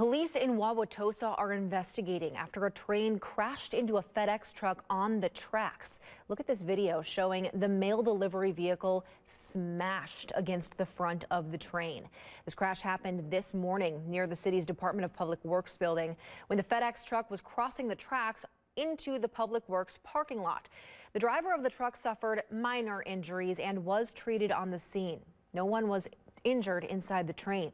Police in Wauwatosa are investigating after a train crashed into a FedEx truck on the tracks. Look at this video showing the mail delivery vehicle smashed against the front of the train. This crash happened this morning near the city's Department of Public Works building when the FedEx truck was crossing the tracks into the Public Works parking lot. The driver of the truck suffered minor injuries and was treated on the scene. No one was injured inside the train.